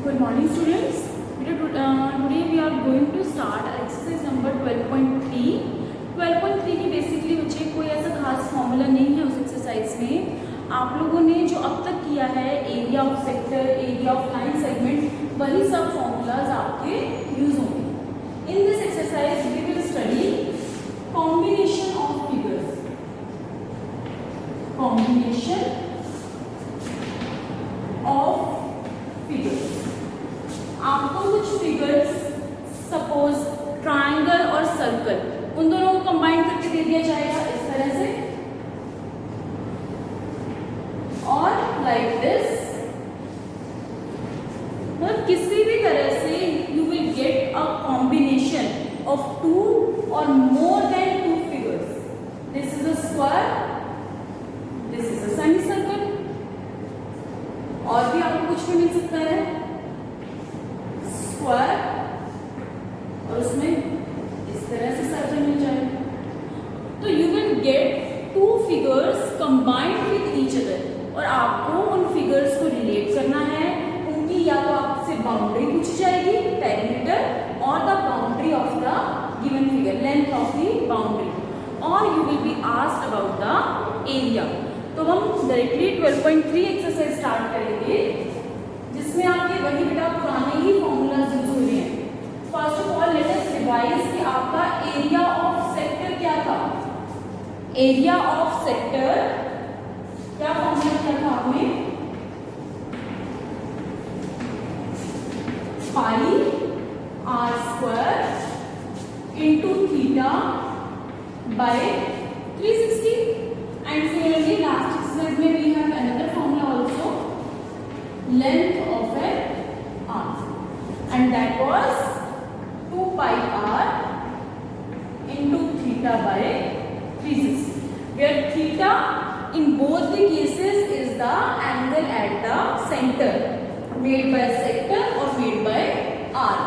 Good morning, students. Today we are going to start exercise number 12.3. 12.3 की basically बच्चे कोई ऐसा खास फॉर्मूला नहीं है उस एक्सरसाइज में। आप लोगों ने जो अब तक किया है area of sector, area of line segment, वही सब फॉर्मूलाज आपके यूज होंगे। In this exercise we will study combination of figures. Combination of figures. आपको कुछ फिगर्स सपोज ट्रायंगल और सर्कल, उन दोनों को कंबाइन करके दे दिया जाएगा इस तरह से, और लाइक दिस। मतलब किसी भी तरह से you will get a combination of two और more than two figures. This is a square, this is a semicircle, और भी आपको कुछ भी मिल सकता है स्क्वायर, और उसमें इस तरह से सर्कल मिल जाएगा। तो you will gate two figures combined with each other, और आपको उन फिगर्स को रिलेट करना है। उनकी या तो आपसे बाउंड्री पूछी जाएगी, पेरीमीटर, और the boundary of the given figure, length of the boundary, और you will be asked about the area. तो हम डायरेक्टली 12.3 एक्सरसाइज स्टार्ट करेंगे, जिसमें आपके वही बेटा पुराने ही फॉर्मूलाज यूज हो रहे हैं। First of all let us revise कि आपका एरिया ऑफ सेक्टर क्या था। एरिया ऑफ सेक्टर क्या फॉर्मूला क्या था आपने? Pi r square into theta by 360। And similarly, last exercise में we have another formula also, length of an arc, and that was 2 pi r into theta by 360, where theta in both the cases is the angle at the center made by sector or made by arc.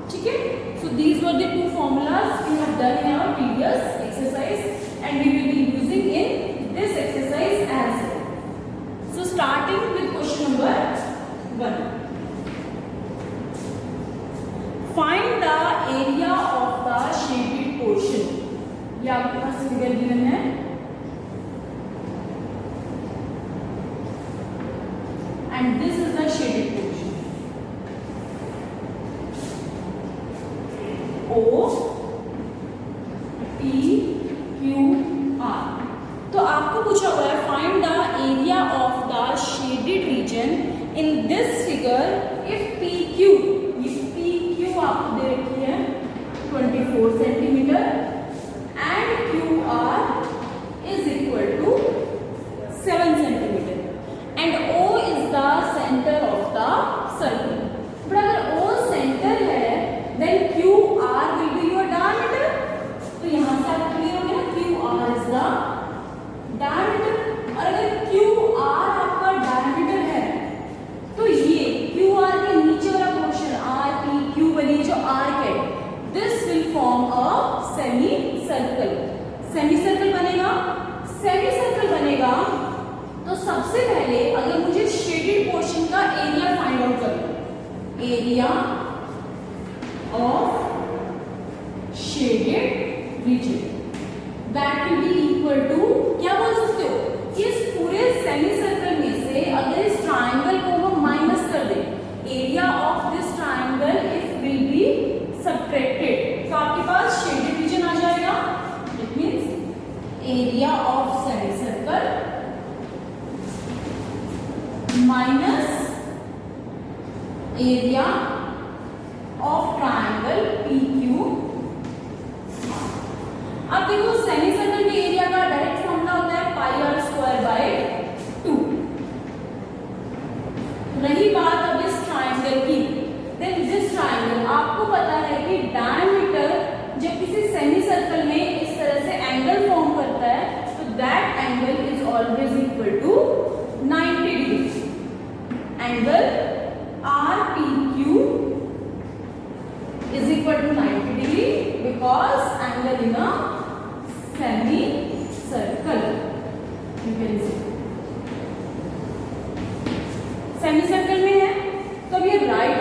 ठीक है? So these were the two formulas we have done in our previous exercise, and we will be using in this exercise as well. So starting with question number 1. Find the area of the shaded portion. ये आपके पास figure given है, and this is the shaded portion. O P Q R. तो आपको पूछा हुआ है find the area of the shaded region in this figure if P Q, ये P Q आपको दे रखी है 24 centimetre, and Q R is equal to 7 centimetre, and O is the centre of the circle. But अगर O centre है then Q R will be your diameter. तो यहां से आप क्लियर हो गया ना, Q R is the diameter. और अगर क्यू आर आपका डायमीटर है तो ये क्यू आर के नीचे वाला पोर्शन आर पी क्यू वाली जो आर्क है, this will form a semi circle. Semi circle बनेगा। सेमी सर्कल बनेगा तो सबसे पहले अगर मुझे शेडेड पोर्शन का एरिया फाइंड आउट करना, area of shaded reason, that will be equal to, क्या बोल सकते हो, इस पूरे सेमी सर्कल में से अगर इस ट्रायंगल को हम माइनस कर दें, area of this triangle if will be subtracted, तो आपके पास शेडेड रीजन आ जाएगा। It means area of semi circle minus area of triangle P Q. अब देखो सेमी सर्कल के एरिया का डायरेक्ट फॉर्मूला होता है पाई आर स्क्वायर बाय 2। रही बात अब इस ट्रायंगल की, देन दिस ट्रायंगल आपको पता है कि डायमीटर जब किसी सेमी सर्कल में इस तरह से एंगल फॉर्म करता है तो that angle is always equal to 90 degree. Angle R P Q is equal to 90 degree because angle in a semi circle, you can see। Semi circle में है तो अब ये राइट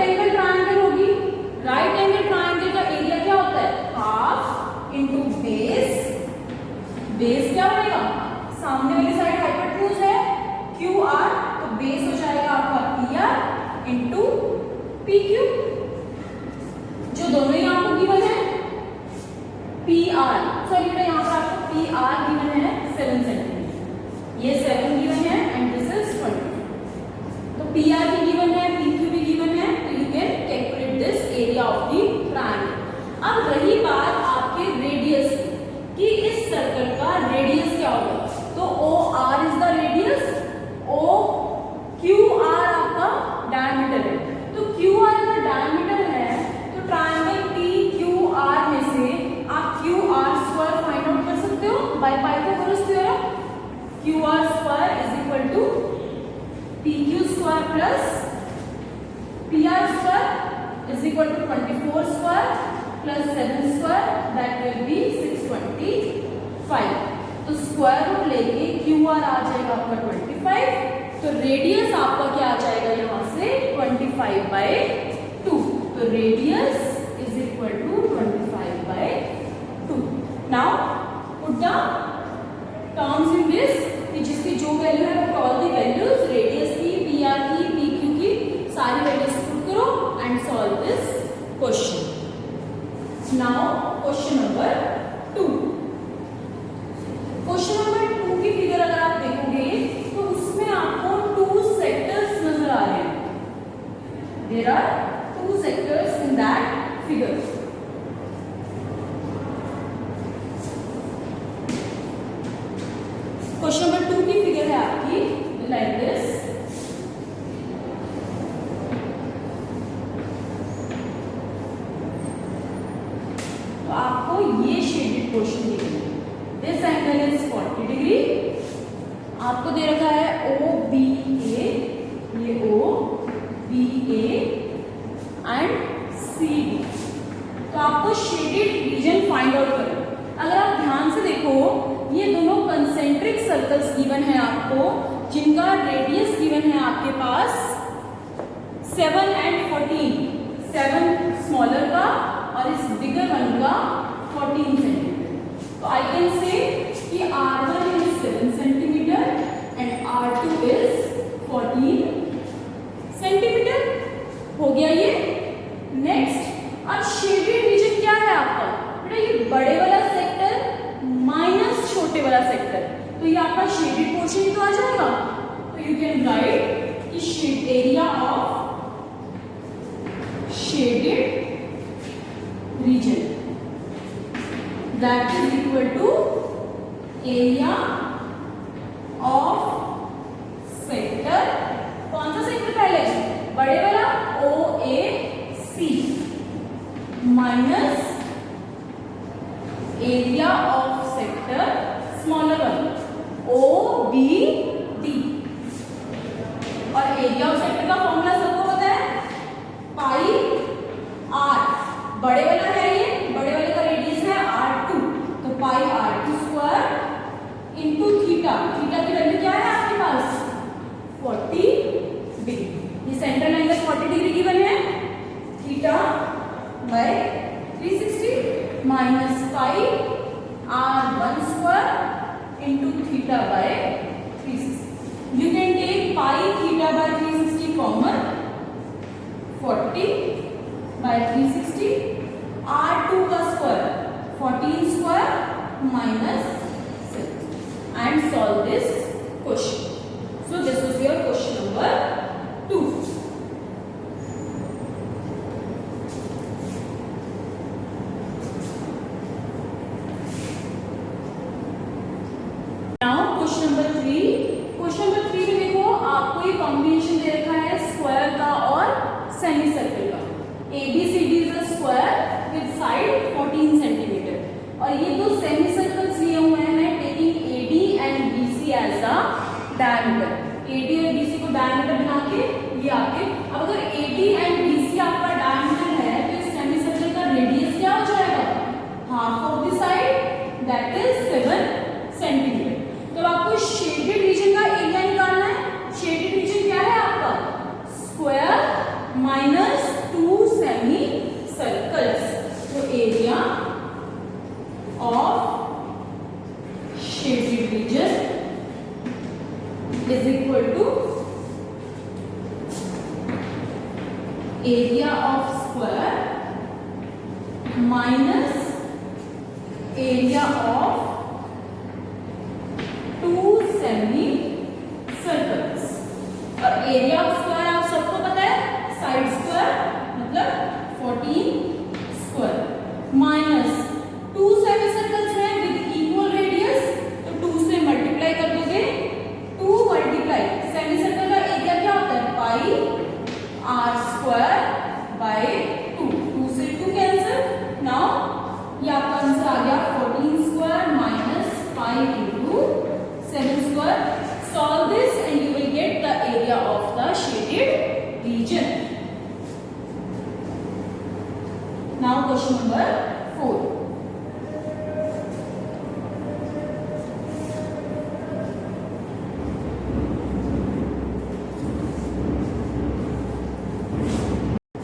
पी आर भी given है, पी क्यू भी given है, तो you can calculate this area of the triangle. अब रही बात आपके रेडियस की कि इस सर्कल का रेडियस क्या होगा, तो O R is the radius, O Q R आपका डायमीटर है, तो क्यू आर का डायमीटर है, तो ट्रायंगल पी क्यू आर में से आप Q R square find out कर सकते हो by Pythagoras theorem. Q R square is equal to P Q square plus P R square is equal to 24 square plus 7 square, that will be 625। तो square root लेके Q R आ जाएगा आपका 25, तो radius आपका क्या आ जाएगा यहाँ से 25/2, तो radius is equal to 25/2। Now put the terms in this, कि जिसकी जो वैल्यू है put all the values, radius की, पी आर की, पी क्यू की सारी वैल्यूज पुट करो and solve this question. Now question number 2। Question number 2 की फिगर अगर आप देखोगे तो उसमें आपको 2 सेक्टर्स नजर आ रहे हैं। There are 2 sectors in that figure. Question number 2 की फिगर है आपकी लाइक दिस। तो आपको ये शेडेड पोर्शन दिखेगा, दिस एंगल इज 40 डिग्री, आपको दे रखा है ओ बी ए, ये O B A and C D. तो आपको शेडेड रीजन फाइंड आउट करना। अगर आप ध्यान से देखो ये दोनों कंसेंट्रिक सर्कल्स गिवन है आपको, जिनका रेडियस गिवन है आपके पास 7 and 14, 7 स्मॉलर का और इस बिगर वन का 14 सेंटीमीटर। तो आई कैन से कि R1 is 7 centimetre and R2 is 14 centimetre. हो गया ये। नेक्स्ट, अब शेडेड रीजन क्या है आपका बेटा, ये बड़े वाला सेक्टर माइनस छोटे वाला सेक्टर, तो ये आपका शेडेड पोर्शन तो आ जाएगा। तो यू कैन राइट कि shade area of shaded region that is equal to area of sector, कौन सा सेक्टर पहले, बड़े वाला OAC minus area of sector smaller one OBD। और एरिया ऑफ सेक्टर का फॉर्मूला सबको पता है, पाई आर, बड़े वाला है ये, बड़े वाले का रेडियस है R2, तो pi R2 square into theta, theta की वैल्यू क्या है आपके पास 40 डिग्री। ये सेंट्रल एंगल 40 डिग्री गिवन है, theta by 360 minus pi R1 square into theta by 360। You can take pi theta by 360 common, 40 by 360, R2 का स्क्वायर 14 square minus 6 and solve this question. So this is your question number 2. Now question number 3. Question number 3 में देखो आपको ये combination दे रखा है square का और सेमी सर्कल का। ABCD is a square with side 14 centimetre, और ये दो सेमी सर्कल्स लिए हुए हैं taking AD and BC as a diameter। AD और BC को डायमीटर बना के ये आपके, अब अगर AD and BC आपका डायमीटर है तो इस सेमी सर्कल का रेडियस क्या हो जाएगा, half of the side that is 7 centimetre. तो आपको शेडेड रीजन का एरिया निकालना है। शेडेड रीजन क्या है आपका, स्क्वायर माइनस 2 सेमी सर्कल्स, तो area of shaded region is equal to area of square minus area of 2 semicircles. और area of square question number 4.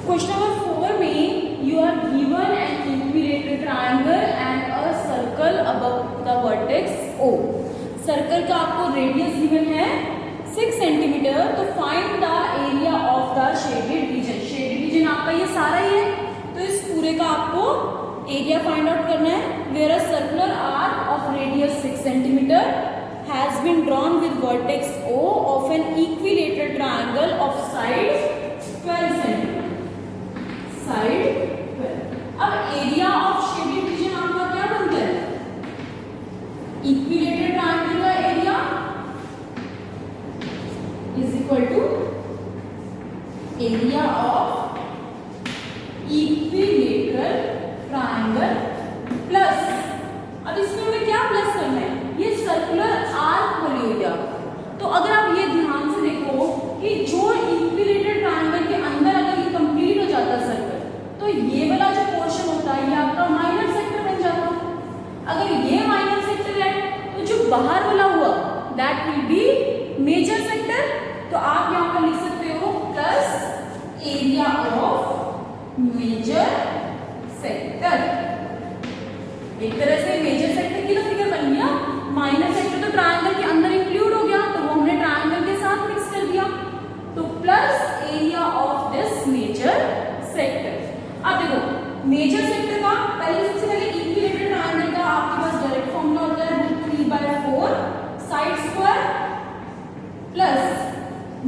Question number 4 में you are given an equilateral triangle and a circle above the vertex O. Circle का आपको radius given है 6 centimetre. तो find the area of the shaded region. Shaded region आपका ये सारा ही है, तो इस पूरे का आपको एरिया फाइंड आउट करना है. Where a circular arc of radius 6 centimetre has been drawn with vertex O of an equilateral triangle of side 12 centimetre. Side 12. अब एरिया ऑफ शेडेड रीजन आपका क्या बनता है? इक्विलेटरल ट्रायंगल का area is equal to area of equilateral triangle plus, अब इसमें हमें क्या प्लस करना है? ये सर्कुलर आर्क वाली हो गया. तो अगर आप ये ध्यान से देखो कि जो इक्विलेटरल ट्रायंगल के अंदर अगर ये कंप्लीट हो जाता है सर्कल, तो ये वाला जो पोर्शन होता है ये आपका माइनर सेक्टर बन जाता. अगर ये माइनर सेक्टर है तो जो बाहर वाला हुआ that will be major sector. तो आप यहाँ पर लिख सकते हो plus area of major sector. एक तरह से मेजर सेक्टर की तो फिगर बन गया. माइनर सेक्टर तो ट्रायंगल के अंदर इंक्लूड हो गया, तो वो हमने ट्रायंगल के साथ मिक्स कर दिया. तो plus area of this major sector. अब देखो मेजर सेक्टर का पहले सबसे पहले इक्विलेटरल ट्रायंगल का आपके पास डायरेक्ट फॉर्मूला होता है 3/4 side square plus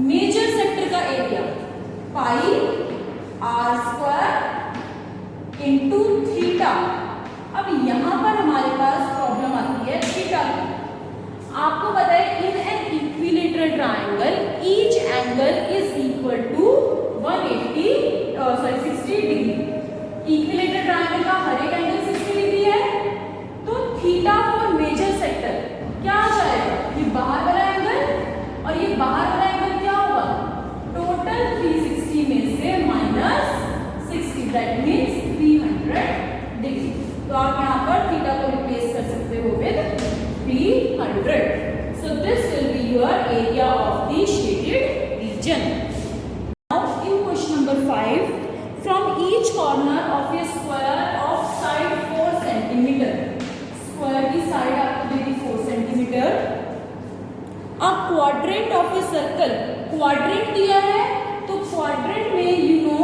major sector का area pi r square into theta. अब यहां पर हमारे पास प्रॉब्लम आती है थीटा की. आपको पता है in an equilateral triangle each angle is equal to 60 degree. Equilateral triangle का हर एक एंगल 60 डिग्री है. तो थीटा फॉर मेजर सेक्टर क्या आ जाएगा? ये बाहर वाला एंगल और ये बाहर वाला एंगल क्या होगा? टोटल 360 में से माइनस 60 दैट मींस 300 डिग्री. तो आप यहाँ पर थीटा को रिप्लेस कर सकते हो with 300. So this will be your area of the shaded reason. Now in question number 5, from each corner of A square of side 4 centimetre. Square की side आपको दे दी 4 centimetre. A quadrant of a circle. Quadrant दिया है तो quadrant में you know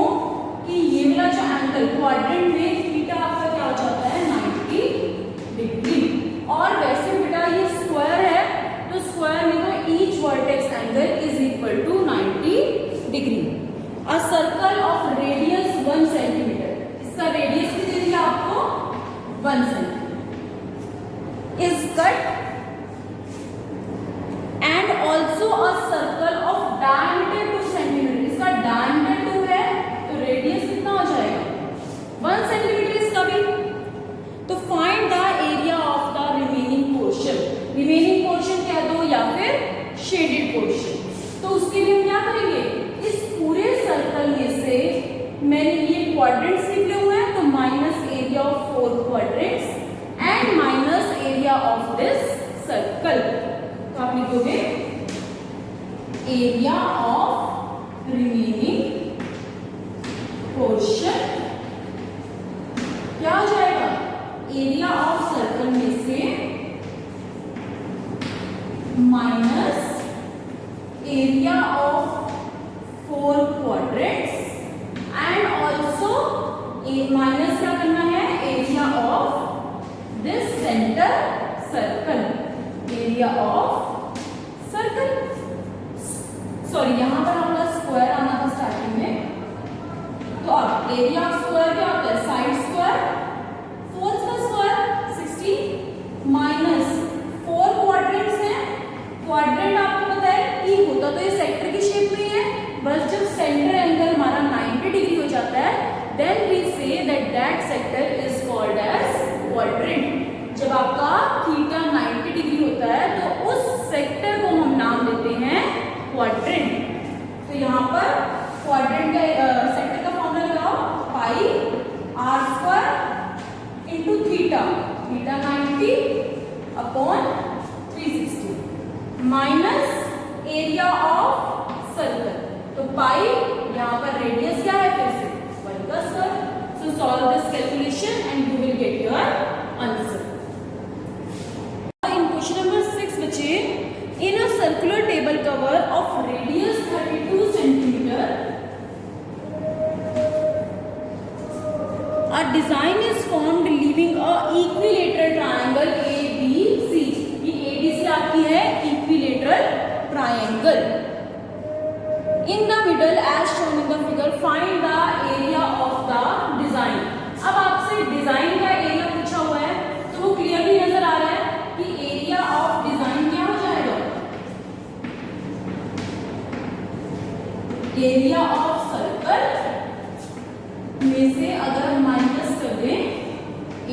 कि ये वाला जो एंगल क्वाड्रेंट में थीटा आपका क्या हो जाता है 90 डिग्री. और वैसे बेटा ये स्क्वायर है तो स्क्वायर में तो each vertex angle is equal to 90 degree. A circle of radius 1 centimetre. इसका रेडियस कितनी दिया आपको? 1 centimetre is cut and also a circle of diameter 2 centimetre. इसका डायमीटर 2 है तो रेडियस कितना हो जाएगा? 1 सेंटीमीटर इसका भी. तो find the area of the remaining portion. Remaining portion कह दो या फिर शेडेड पोर्शन. तो उसके लिए हम क्या करेंगे? इस पूरे सर्कल में से मैंने ये क्वाड्रेंट्स निकले हुए हैं तो minus area of 4 quadrants and minus area of this circle. तो आप लिखोगे एरिया ऑफ रिमेनिंग पोर्शन क्या हो जाएगा? एरिया ऑफ सर्कल में से minus area of 4 quadrants and also minus क्या करना है? Area of this centre circle. Area of circle sorry यहां पर हमारा स्क्वायर आना था स्टार्टिंग में. तो अब एरिया ऑफ स्क्वायर क्या होता है? साइड स्क्वायर 4 का स्क्वायर 60 माइनस 4 क्वाड्रेंट्स हैं. क्वाड्रेंट आपको पता है कि होता तो ये सेक्टर की शेप में है, बस जब सेंटर एंगल हमारा 90 डिग्री हो जाता है then we say that sector is called as quadrant. जब आपका थीटा 90 डिग्री होता है तो उस सेक्टर को हम नाम देते हैं क्वाड्रेंट. तो यहाँ पर क्वाड्रेंट का सेक्टर का फॉर्मूला लगाओ पाई r square theta, theta 90 upon 360 minus area of circle, तो पाई यहाँ पर रेडियस क्या है फिर से 1 का square. So solve this calculation and you will get your answer. In question number 6 बच्चे, in a circular table cover of radius 32 centimetre, a design is formed leaving a equilateral triangle ABC। ये ABC आपकी है equilateral triangle। In the middle as shown in the figure, find the area of the design। अब आपसे design का area पूछा हुआ है तो वो क्लियरली नजर आ रहा है कि एरिया ऑफ डिजाइन क्या हो जाएगा, एरिया ऑफ सर्कल में से अगर हम माइनस कर दें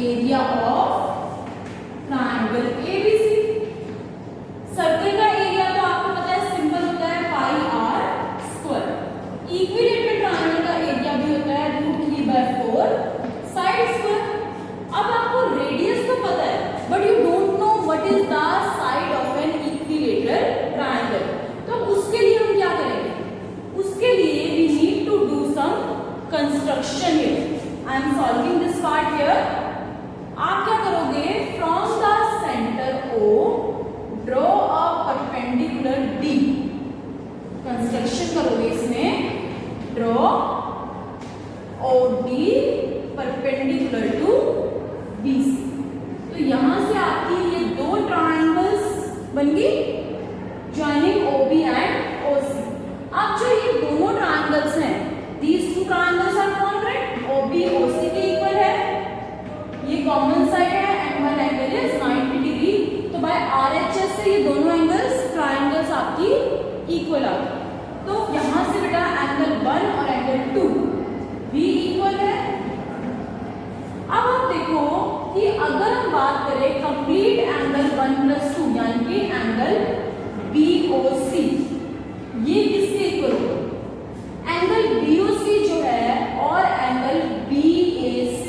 area of triangle ABC. Circle का एरिया तो आपको पता है सिंपल होता है पाई आर स्क्वायर। इक्विलेटरल ट्रायंगल का एरिया भी होता है √3/4 साइड स्क्वायर। अब आपको रेडियस तो पता है but you don't know what is the side of an equilateral triangle. तो उसके लिए हम क्या करेंगे, उसके लिए we need to do some construction here। I am solving this part here। आप क्या करोगे, from the center O draw a perpendicular D। Construction करोगे इसमें, draw OD perpendicular to BC। तो यहां से आपकी ये दो ट्रायंगल्स बन गई ज्वाइनिंग OB एंड OC। अब जो ये दोनों ट्रायंगल्स हैं, these two triangles are congruent, OB OC के इक्वल है, ये कॉमन साइड है and one angle is 90 degree. तो बाय RHS से ये दोनों एंगल्स ट्रायंगल्स आपकी इक्वल आ गए। तो यहां से बेटा एंगल 1 और एंगल 2 भी इक्वल है। अब आप देखो कि अगर हम बात करें कंप्लीट एंगल 1+2 यानी कि एंगल BOC, ये किसके इक्वल होगा, एंगल BOC जो है और एंगल BAC।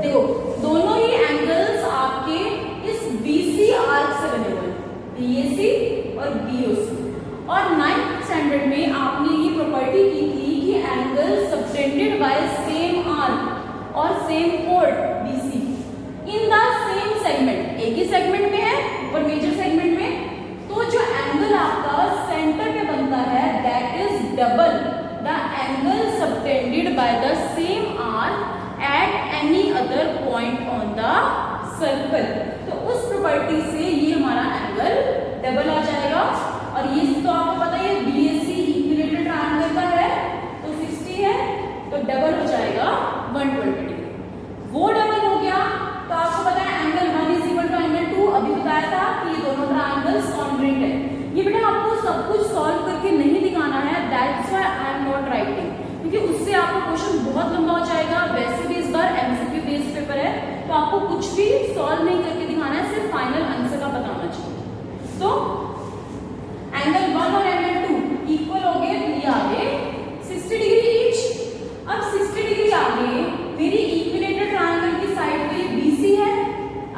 देखो दोनों ही एंगल्स आपके इस BC आर्क से बने हुए, BAC और BOC। और 9th स्टैंडर्ड में आपने ये प्रॉपर्टी की थी कि angle subtended by same arc और सेम कोड BC in the same segment, एक ही सेगमेंट में है ऊपर मेजर सेगमेंट में, तो जो एंगल आपका सेंटर पे बनता है that is double the angle subtended by the same arc at any other point on the circle. तो उस प्रॉपर्टी से ये हमारा एंगल डबल आ जाएगा। और ये तो आपको पता है BAC इक्विलेटरल ट्रायंगल का है तो 60 है, तो डबल हो जाएगा 120 डिग्री। वो डबल हो गया तो आपको पता है angle 1 is equal to angle 2, अभी बताया था कि ये दोनों ट्रायंगल्स कॉन्ग्रुएंट है। ये बेटा आपको सब कुछ सॉल्व करके नहीं दिखाना है, that's why I am not writing, क्योंकि उससे आपका क्वेश्चन बहुत लंबा हो जाएगा। वैसे भी इस बार MCQ बेस्ड पेपर है तो आपको कुछ भी सॉल्व नहीं करके दिखाना है, सिर्फ फाइनल आंसर का बताना चाहिए। तो एंगल 1 और एंगल 2 इक्वल हो गए, तो ये आगे 60 डिग्री ईच। अब 60 डिग्री आगे मेरी इक्विलेटरल ट्रायंगल की साइड पे BC है,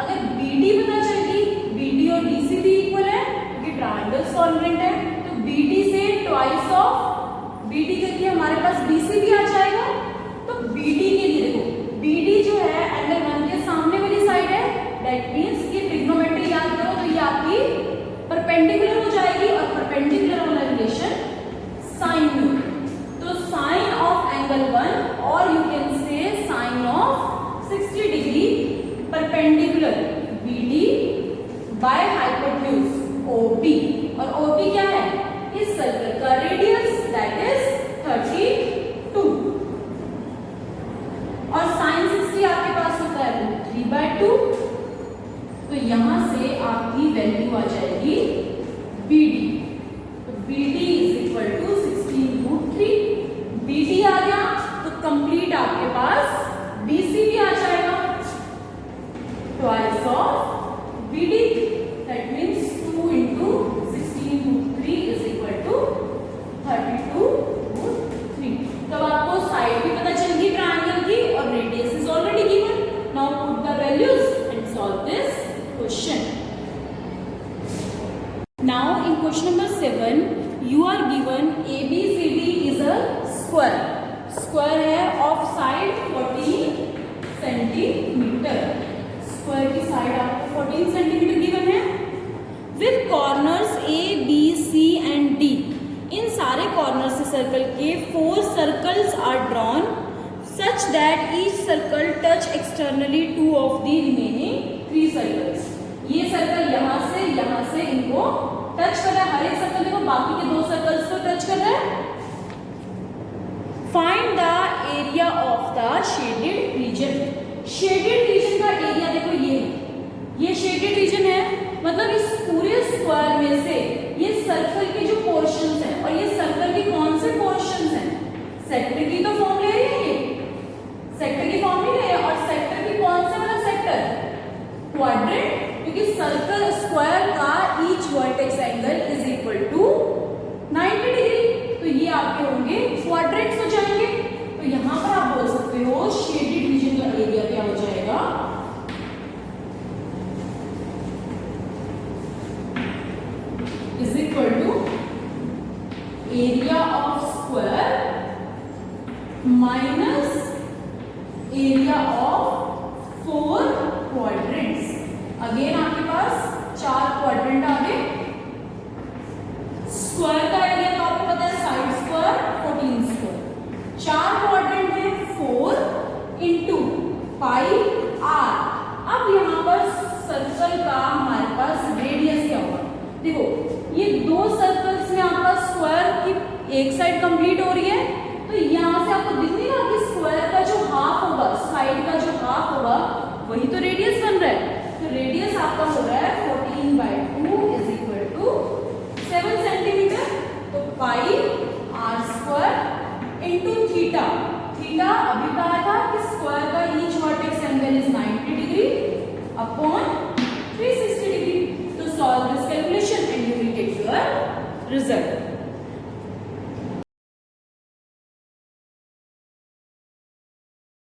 अगर BD पता चलेगी, BD और DC भी इक्वल है क्योंकि ट्रायंगल्स कॉन्ग्रुएंट है, तो BD से ट्वाइस ऑफ BD करके हमारे पास BC भी आ जाएगा। तो BD के लिए देखो, BD जो है एंगल 1 के सामने वाली साइड है, दैट मींस कि ट्रिग्नोमेट्री याद करो तो ये आपकी परपेंडिकुलर हो जाएगी और परपेंडिकुलर वाला रिलेशन साइन में। तो साइन ऑफ एंगल 1 और you can say sine of 60 degree perpendicular BD by hypotenuse OB। और OB क्या है, इस सर्कल का रेडियस दैट इज 32। और साइन 60 आपके पास होता है √3/2, तो यहां से आपकी वैल्यू आ जाएगी BD। तो BD is equal to 16√3। BD आ गया तो कंप्लीट आपके पास BC भी आ जाएगा, twice of BD, that means 2 × 16√3 Now in question number 7 you are given ABCD is a square. Square है of side 14 सेंटीमीटर. स्क्वायर की साइड आपको 14 सेंटीमीटर गिवन है. With corners A, B, C and D. इन सारे corner से circle के 4 circles are drawn such that each circle touch externally 2 of the remaining 3 circles. ये circle यहाँ से इनको टच कर रहा है. हर एक सर्कल देखो बाकी के 2 सर्कल्स को टच कर रहा है. Find the area of the shaded region. Shaded reason का एरिया देखो ये शेडेड रीजन है. मतलब इस पूरे स्क्वायर में से ये सर्कल के जो पोर्शंस हैं और ये सर्कल के कौन से पोर्शंस हैं, सेक्टर की तो फॉर्म ले रही है. ये सेक्टर की फॉर्म नहीं ले रही है. और सेक्टर की कौन से मतलब सेक्टर क्वाड्रेंट, क्योंकि सर्कल स्क्वायर का each vertex angle is equal to 90 degree. तो ये आपके होंगे क्वाड्रेंट्स हो जाएंगे. तो यहां पर आप बोल सकते हो शेडेड रीजन का एरिया क्या हो जाएगा, is equal to area of square minus area of 4 quadrants. Again आपके पास 4 क्वाड्रेंट आ गए. स्क्वायर का एरिया तो आपको पता है साइड स्क्वायर 14 स्क्वायर. 4 क्वाड्रेंट है 4 इंटू पाई आर. अब यहाँ पर सर्कल का हमारे पास रेडियस क्या होगा. देखो ये 2 सर्कल्स में आपका स्क्वायर की एक साइड कंप्लीट हो रही है. तो यहाँ से आपको दिख नहीं रहा कि स्क्वायर का जो हाफ होगा, साइड का जो हाफ होगा वही तो रेडियस बन रहा है. तो रेडियस आपका हो रहा है 14/2 इज इक्वल टू 7 सेंटीमीटर. तो pi r square into theta. Theta अभी कहा था कि स्क्वायर का each vertex angle is 90 degree upon 360 degree. तो solve this calculation and you will get your result.